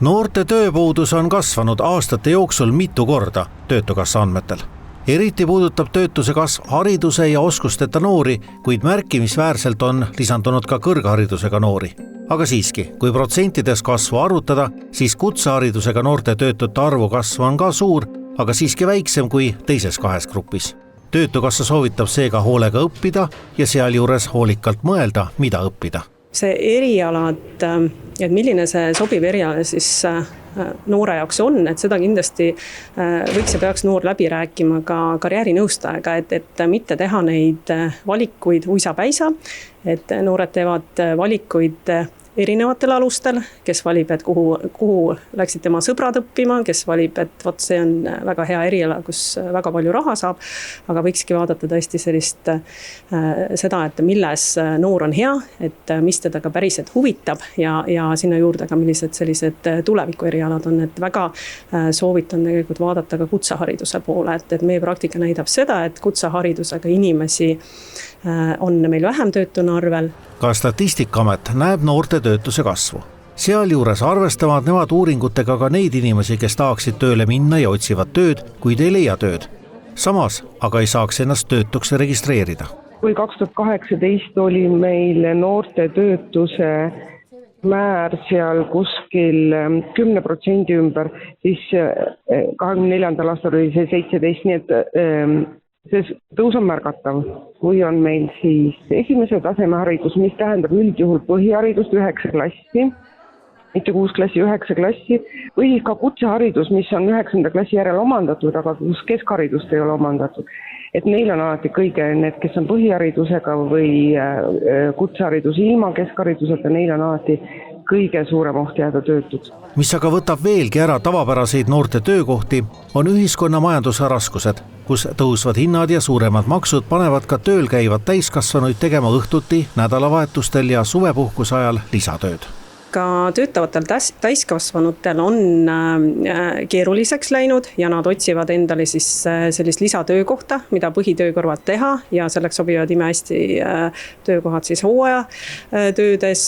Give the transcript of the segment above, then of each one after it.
Noorte tööpuudus on kasvanud aastate jooksul mitu korda Töötukassa andmetel. Eriti puudutab töötuse kasv hariduse ja oskusteta noori, kuid märkimisväärselt on lisandunud ka kõrgharidusega noori. Aga siiski, kui protsentides kasvu arvutada, siis kutseharidusega noorte töötute arvu kasv on ka suur, aga siiski väiksem kui teises kahes grupis. Töötukassa soovitab seega hoolega õppida ja sealjuures hoolikalt mõelda, mida õppida. See erialad, et milline see sobiv eriala siis noore jaoks on, et seda kindlasti võiks ja peaks noor läbi rääkima ka karjäärinõustajaga, et mitte teha neid valikuid uisapäisa, et noored teevad valikuid erinevatel alustel, kes valib, et kuhu läksid tema sõbrad õppima, kes valib, et võt see on väga hea eriala, kus väga palju raha saab, aga võikski vaadata tõesti seda, et milles noor on hea, et mis teda ka päriselt huvitab ja sinna juurde ka millised sellised tuleviku erialad on, et väga soovitan tegelikult vaadata ka kutsehariduse poole, et meie praktika näidab seda, et kutseharidusega inimesi on meil vähem töötuna arvel. Ka Statistikaamet näeb noorte töötuse kasvu. Sealjuures arvestavad nemad uuringutega ka neid inimesi, kes tahaksid tööle minna ja otsivad tööd, kuid ei leia tööd. Samas aga ei saaks ennast töötuks registreerida. Kui 2018 oli meil noorte töötuse määr seal kuskil 10% ümber, siis 24. aastal oli see 17%, nii et see tõus on märgatav. Kui on meil siis esimese tasemeharidus, mis tähendab üldjuhul põhiharidust 9 klassi, mitte 6 klassi, 9 klassi, või siis ka kutseharidus, mis on 9. klassi järel omandatud, aga kus keskharidust ei ole omandatud. Et neil on alati kõige need, kes on põhiharidusega või kutseharidus ilma keskhariduseta, neil on alati kõige suurem oht jääda töötuks. Mis aga võtab veelgi ära tavapäraseid noorte töökohti, on ühiskonna majanduse raskused, kus tõusvad hinnad ja suuremad maksud panevad ka tööl käivad täiskasvanuid tegema õhtuti, nädalavahetustel ja suvepuhkuse ajal lisatööd. Ka töötavatel täiskasvanutel on keeruliseks läinud ja nad otsivad endale siis sellist lisatöökohta, mida põhitöö kõrvalt teha ja selleks sobivad imehästi töökohad siis hooaja töödes,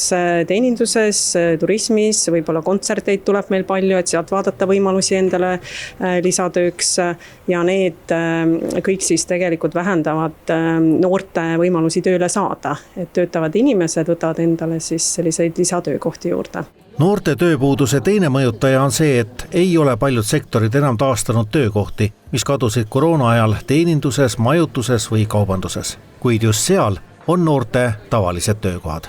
teeninduses, turismis, võib-olla kontserteid tuleb meil palju, et sealt vaadata võimalusi endale lisatööks ja need kõik siis tegelikult vähendavad noorte võimalusi tööle saada, et töötavad inimesed võtavad endale siis selliseid lisatöökohti juurde. Noorte tööpuuduse teine mõjutaja on see, et ei ole paljud sektorid enam taastanud töökohti, mis kadusid koroona ajal teeninduses, majutuses või kaubanduses. Kuid just seal on noorte tavalised töökohad.